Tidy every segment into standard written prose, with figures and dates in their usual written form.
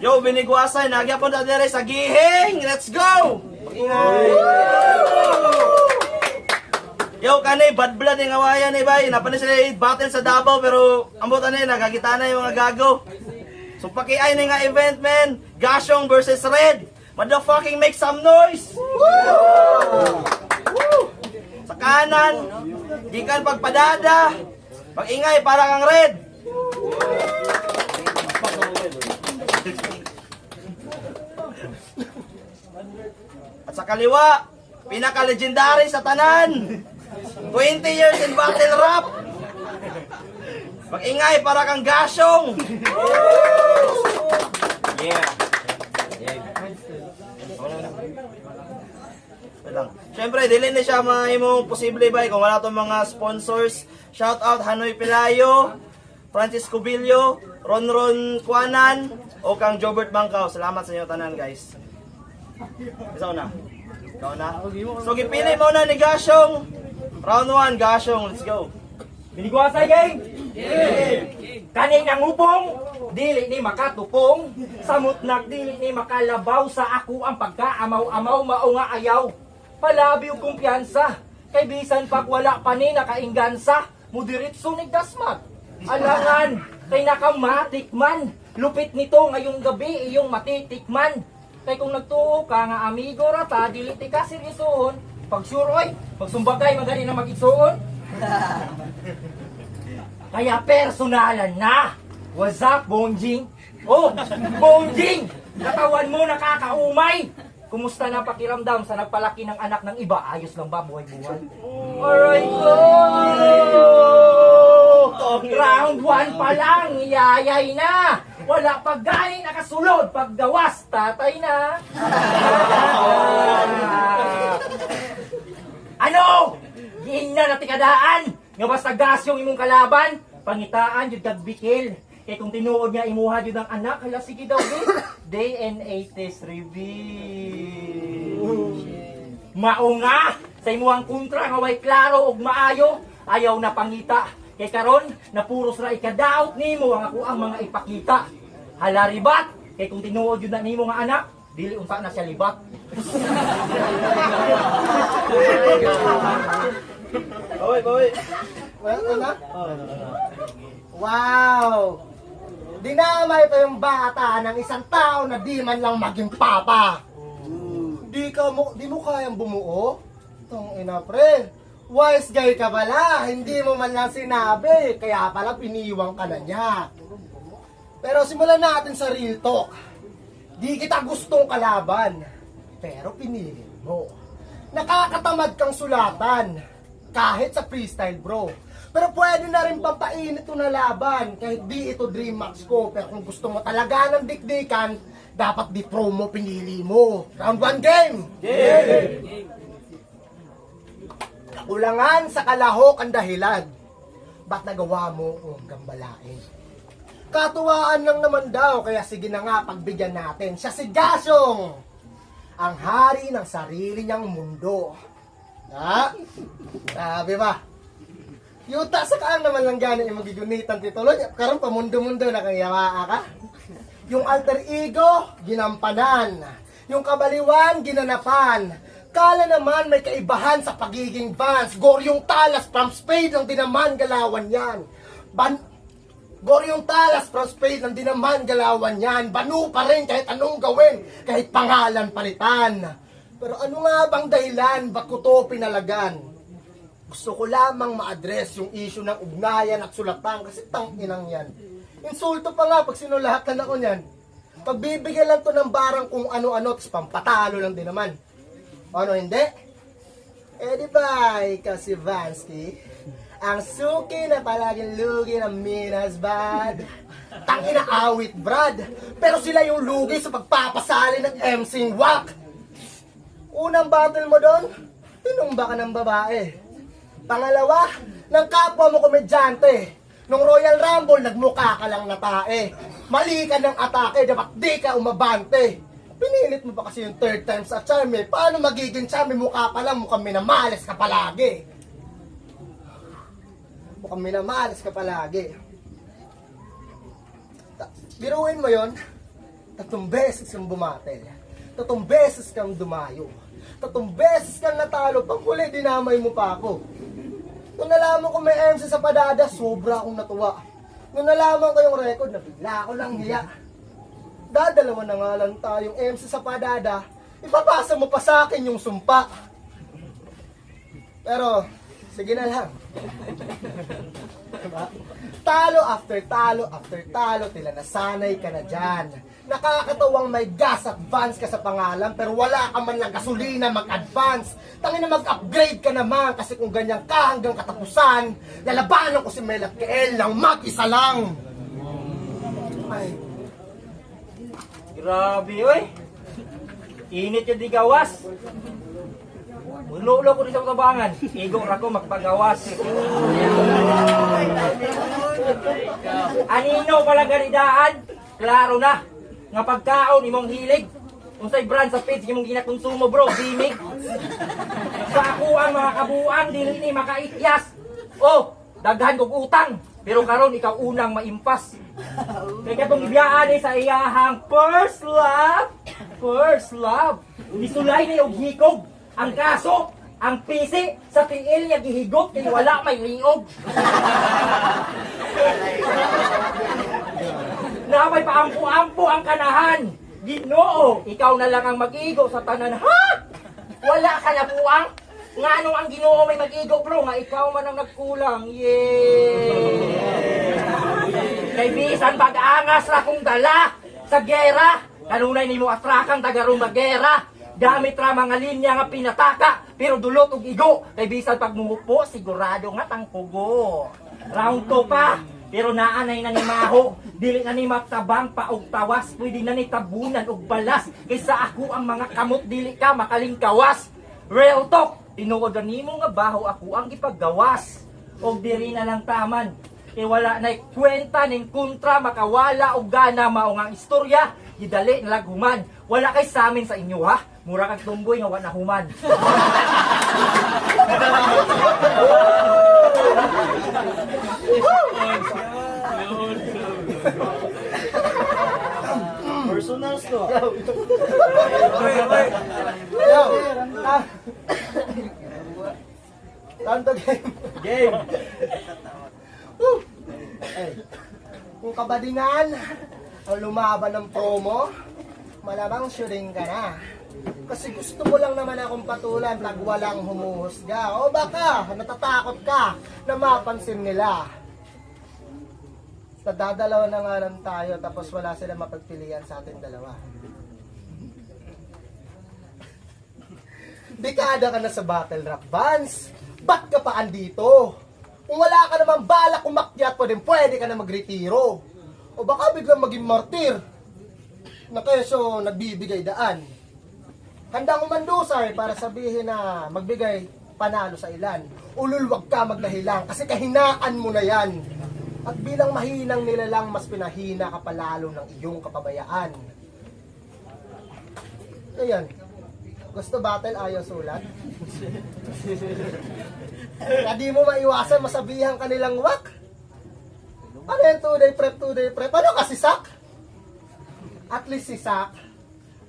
Yo, binigwasay, nagyapon na dire sa gihing! Let's go! Ingay! Yo, kanay, bad blood yung awayan eh, bay. Napanin sila battle sa Davao, pero ambutan na nagagita na yung mga gago. So, pakiay na nga event, man. Gasyong versus Red. Motherfucking make some noise! Woo! Sa kanan, gikan pagpadada. Pag-ingay, para kang Red. At sa kaliwa, pinaka-legendary sa tanan. 20 years in battle rap. Pag-ingay, para kang Gasyong. Yeah. Siyempre, dili na siya mahimong posible ba kung wala itong mga sponsors. Shout out Hanoy Pelayo, Francis Cubillo, Ron Kuanan, o kang Jobert Bangkaw. Salamat sa inyo tanan, guys. Isa na. Ikaw na. So, gipili mo na ni Gasyong. Round 1, Gasyong. Let's go. Binigwasay, gang! Kaning nangupong, dili ni makatupong. Samutnak, dili ni makalabaw sa ako ang pagkaamaw-amaw, mao nga ayaw. Palabi og kumpiyansa, kay bisan pag wala pa ni nakainggansa, mudiritso ni dasmat. Alangan, kay nakamatikman, lupit nito ngayong gabi iyong matitikman. Kay kung nagtuo ka nga amigo rata, dili ti ka seryosohon, pag suroy, magsumbagay magani na magigsuon. Kaya personalan na. What's up, Bongjing? Oh, Bongjing! Katawan mo nakakaumay. Kumusta na pakiramdam sa nagpalaki ng anak ng iba? Ayos lang ba buhay-buhay? Alright, go! Round 1 pa lang, yayay na! Wala pag galing nakasulod, paggawas, tatay na! Ano? Giing na natikadaan! Nga basta Gasyong imong kalaban, pangitaan yun kagbikil. Kaya kung tinuod niya imuha yun ang anak, hala sige daw DNA test reveal. Mao nga, sa imuhang kontra nga way klaro og maayo, ayaw na pangita. Kay karon, napuros ra ikadaot nimo ang ako ang mga ipakita. Hala ribat, kay kung tinuod yun na nimo nga anak, dili unta na siya libat. Boy. Well, na? Wow! Dinamay pa yung bata ng isang tao na di man lang maging papa. Di mo kayang bumuo? Tong ina, pre. Wise guy ka pala. Hindi mo man lang sinabi. Kaya pala piniwang ka na niya. Pero simulan natin sa real talk. Di kita gustong kalaban. Pero pinili mo. Nakakatamad kang sulatan. Kahit sa freestyle, bro. Pero pwede na rin pampainit ito na laban. Kahit di ito dream match ko. Pero kung gusto mo talaga ng dikdikan, dapat di promo pinili mo. Round 1 game! Game! Kakulangan sa kalahok ang dahilan. Ba't nagawa mo ang gambalain? Katuwaan lang naman daw, kaya sige na nga pagbigyan natin. Siya si Gasyong, ang hari ng sarili niyang mundo. Ha? Sabi ba? Yuta sa kaan naman lang gano'n yung magigunitan tituloy. Karoon pamundo-mundo na kang yawa ka. Yung alter ego, ginampanan. Yung kabaliwan, ginanapan. Kala naman may kaibahan sa pagiging Vance. Goryong talas from spade ng dinaman galawan yan. Goryong talas from spade ng dinaman galawan yan. Banu pa rin kahit anong gawin. Kahit pangalan palitan. Pero ano nga bang dahilan? Ba't ko to pinalagan? Gusto ko lamang ma-address yung issue ng ugnayan at sulatan kasi tang-inang yan. Insulto pa nga pag sinulatan ako niyan. Pagbibigyan lang to ng barang kung ano-ano, tapos pampatalo lang din naman. Ano hindi? Eh di ba, ikaw si Vansky, ang suki na palaging lugi ng Minas Bad. Tangina awit, Brad. Pero sila yung lugi sa pagpapasali ng MC Wack. Unang battle mo doon, tinumba ka ng babae. Pangalawa, ng kapwa mo komedyante. Nung Royal Rumble, nagmukha ka lang na tae. Mali ka ng atake, dapat di ka umabante. Pinilit mo pa kasi yung third time sa charme. Paano magiging charme? Mukha pa lang, mukhang minamalas ka palagi. Mukhang minamalas ka palagi. Biruin mo yon. Tatlong beses kang bumatel. Tatlong beses kang dumayo. Tatlong beses kang natalo. Pag huli, dinamay mo pa ako. Nung nalaman ko may MC sa Padada, sobra akong natuwa. Nung nalaman ko yung record, nabigla ako lang hiya. Dadalawa na nga lang tayong MC sa Padada, ipapasa mo pa sa akin yung sumpa. Pero, sige na lang. Diba? Talo after talo after talo, tila nasanay ka na dyan. Nakakatawang may gas advance ka sa pangalan, pero wala ka man lang gasolina mag-advance. Tangina mag-upgrade ka naman, kasi kung ganyan ka hanggang katapusan, lalabanan ko si Mel at Kael ng mag-isa lang. Ay, Grabe, oy. Init yung di gawas. Ulo-ulo ko rin sa utabangan. Igo ra ko magpagawas. Anino pala ganidaan? Klaro na. Nga pagkaon imong hilig. Unsay brand sa page imong ginakonsumo, bro? Bimig. Sa ako ang mga kabuang dili ni makaityas. Oh, daghan kog utang. Pero karon ikaw unang maimpas. Kaya katong ibiyaan sa iyahang first love. First love. Nisulay na yung hikog. Ang kaso, ang pisi sa tiil niya gihigop kaya wala may liog. Na may paampu-ampu ang kanahan. Ginoo, ikaw na lang ang mag-igo sa tanan. Ha? Wala ka na puang? Nga anong ang Ginoo may mag-igo, bro? Nga ikaw man ang nagkulang. Yay! Kay bisan pag-angas ra kong dala sa gera. Kanunay nimo atrakang tagarong magera. Gamit ra mga linya nga pinataka, pero dulot og igo. Kay bisan pag mumupo, sigurado nga tangkugo. Round 2 pa, pero naanay na ni maho. Dili na ni matabang pa og tawas, pwede na ni tabunan og balas. Kaysa ako ang mga kamot, dili ka makalingkawas. Real talk, tinuod nimo nga baho ako ang ipaggawas. Og diri na lang taman. Kay wala na kwenta ning kontra, makawala og gana mao nga istorya. Gidali na laguman. Wala kay sa amin sa inyo ha. Mura kag tumboy nga wala human. Personal to. yo, Tanto game. Game. Ay, kung kabadingan ang lumaban ng promo, malamang shooting ka na. Kasi gusto mo lang naman akong patulan pag walang humuhusga. O baka natatakot ka na mapansin nila. Dadalawa na nga lang tayo tapos wala sila mapagpilian sa ating dalawa. Dekada ka na sa battle rap bands. Ba't ka pa andito? Kung wala ka naman balak umakyat pa din, pwede ka na magretiro. O baka biglang maging martir na keso nagbibigay daan. Handang umandusay para sabihin na magbigay panalo sa ilan. Ulul, wag ka magdahilan kasi kahinaan mo na yan. At bilang mahinang nilalang, mas pinahina ka palalo ng iyong kapabayaan. Ayan. Gusto battle, ayaw sulat? Na di mo maiwasan, masabihan kanilang wak. Ano yan, 2-day prep? Ano kasi sak? At least si Sak,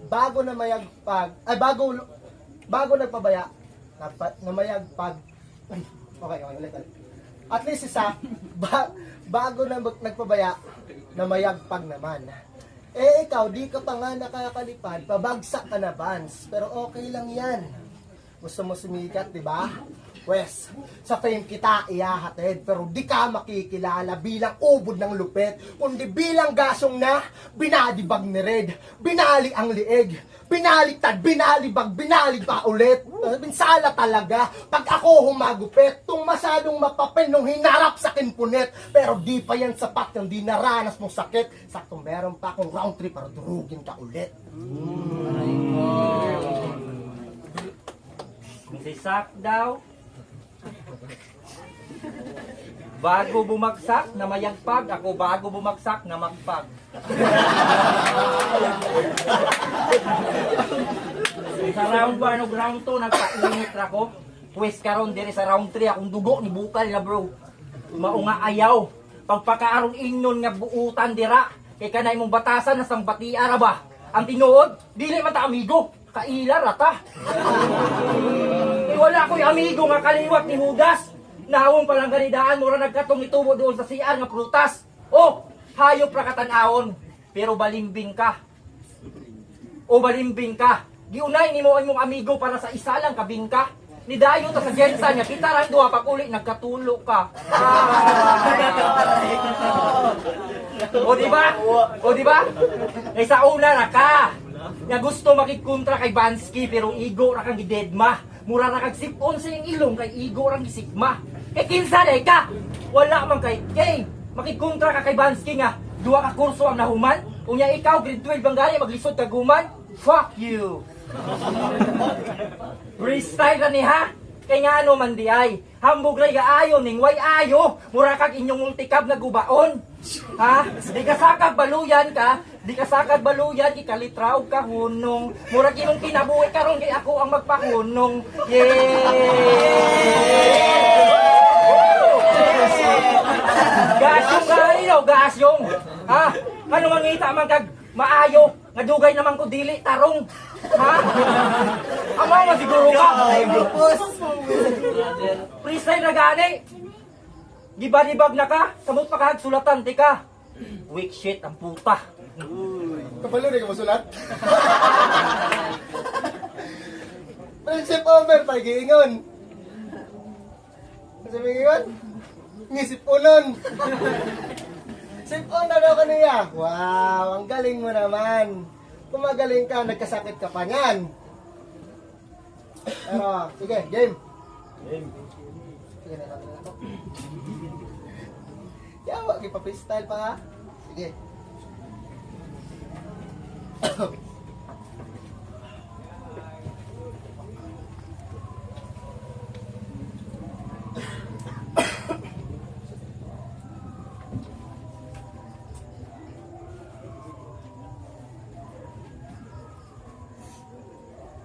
bago na mayagpag, ay bago nagpabaya, na mayagpag, okay, ulit. At least si Sak, bago na nagpabaya, na mayagpag naman. Eh ikaw, di ka pa nga nakakalipad, pabagsak ka na, Vance. Pero okay lang yan. Gusto mo sumikat, di ba? Wes, sa fame kita ihahatid, pero di ka makikilala bilang ubod ng lupit, kundi bilang gasong na binadibag ni Red, binali ang lieg, binaliktad, binalibag, binalig pa ulit. Binsala talaga, pag ako humagupit, tung masyadong mapapin nung hinarap sa kinpunit, pero di pa yan sapat yung di naranas mong sakit, saktong meron pa akong round 3 para durugin ka ulit. Si Sak daw, bago bumagsak na mayagpag, ako bago bumagsak na magpag. Sa round 1 o round 2, nagpainit ra ko. Pwes karon diri sa round 3, akong dugo ni bukal na bro. Maunga ayaw. Pagpakaaron ingnon nga buutan dira. Kay kanay mong batasan na sang bati araba. Ang tinuod, dili man ta amigo. Kaila rata. Wala ko'y amigo nga kaliwat ni Judas. Nahawong palang ganidaan, mura nagkatong itubo doon sa CR nga prutas. Oh, hayop ra katanawon, pero balimbing ka. O balimbing ka. Giunay ni mo imong amigo para sa isa lang kabingka. Ni dayo ta sa Jensa niya, kita ran duha pag uli nagkatulo ka. O di ba? O di ba? Ay sa una na ka. Nga gusto makikkontra kay Bansky pero igo ra kang gidedma. Mura ra kag sipon sa iyong ilong kay igo ra gisigma. Kay kinsa day ka? Wala man kay makikkontra ka kay Bansky nga duha ka kurso ang nahuman. Unya ikaw grade 12 ang gali maglisod ka guman. Fuck you. Freestyle ra ni ha? Kay nga ano man di ay, hambog ray gaayo ning way ayo, mura kag inyong multikab nga gubaon. Ha? Di ka sakag baluyan ka, di ka sakag baluyan, ikalitraw ka hunong. Mura kinong kinabuhi karon kay ako ang magpahunong. Gasyong ka gasyong. Ha? Ano mangita man kag maayo, nga dugay naman ko dili tarong. Ha? Amo nga siguro ka. Freestyle na gani. Gibanibag na ka, samot pa kahag sulatan, di ka. Weak shit ang puta. Kapalo rin ka masulat? Friendship over, pagiingon. Sabi ingon? Ngisip unon. Sip on na daw kaniya. Wow, ang galing mo naman. Kung magaling ka, nagkasakit ka pa niyan. Pero, sige, game. Sige, natin na ako. Yawa, ipa-freestyle pa ha. Sige.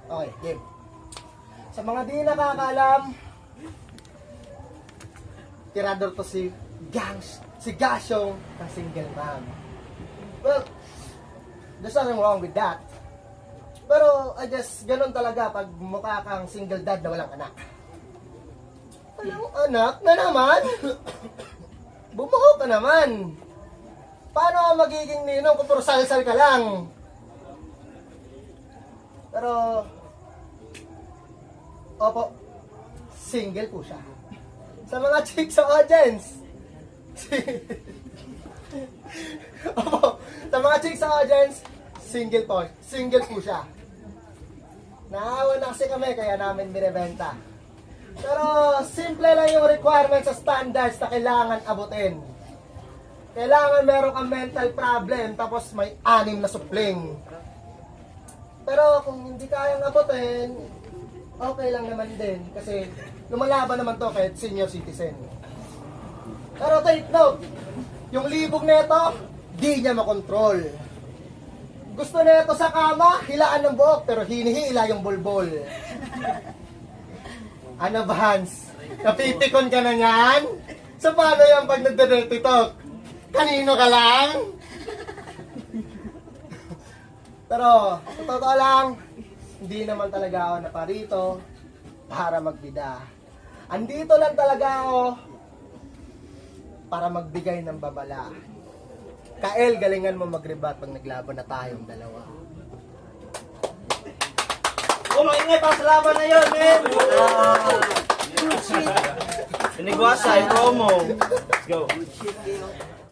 Okay, game. Sa mga di nakakaalam, tirador to si Gasyong ng single mom. Well, there's nothing wrong with that. Pero, I guess, ganun talaga pag mukha kang single dad na walang anak. Walang anak na naman? Bumuo ka naman. Paano ka magiging ninong kung puro salsal ka lang? Pero, opo, single po siya. Sa mga chicks sa audience. Opo, sa mga chicks sa audience, single po siya. Naawa na kasi kami, kaya namin binibenta. Pero, simple lang yung requirements sa standards na kailangan abutin. Kailangan meron kang mental problem, tapos may 6 na supling. Pero kung hindi kayang abutin, okay lang naman din. Kasi lumalaban naman to kahit senior citizen. Pero take note, yung libog nito, di niya makontrol. Gusto nito sa kama, hilaan ng buhok, pero hinihila yung bulbol. Ano ba, Hans? Napipikon ka na yan? So paano yan pag nagda-dirty talk? Kanino ka lang? Pero, sa totoo lang, hindi naman talaga ako naparito para magbida. Andito lang talaga ako para magbigay ng babala. Kael, galingan mo mag-rebat pag naglaban na tayong dalawa. Oh, maingay pa sa laban na yun, man! Pinigwasa, promo. Let's go.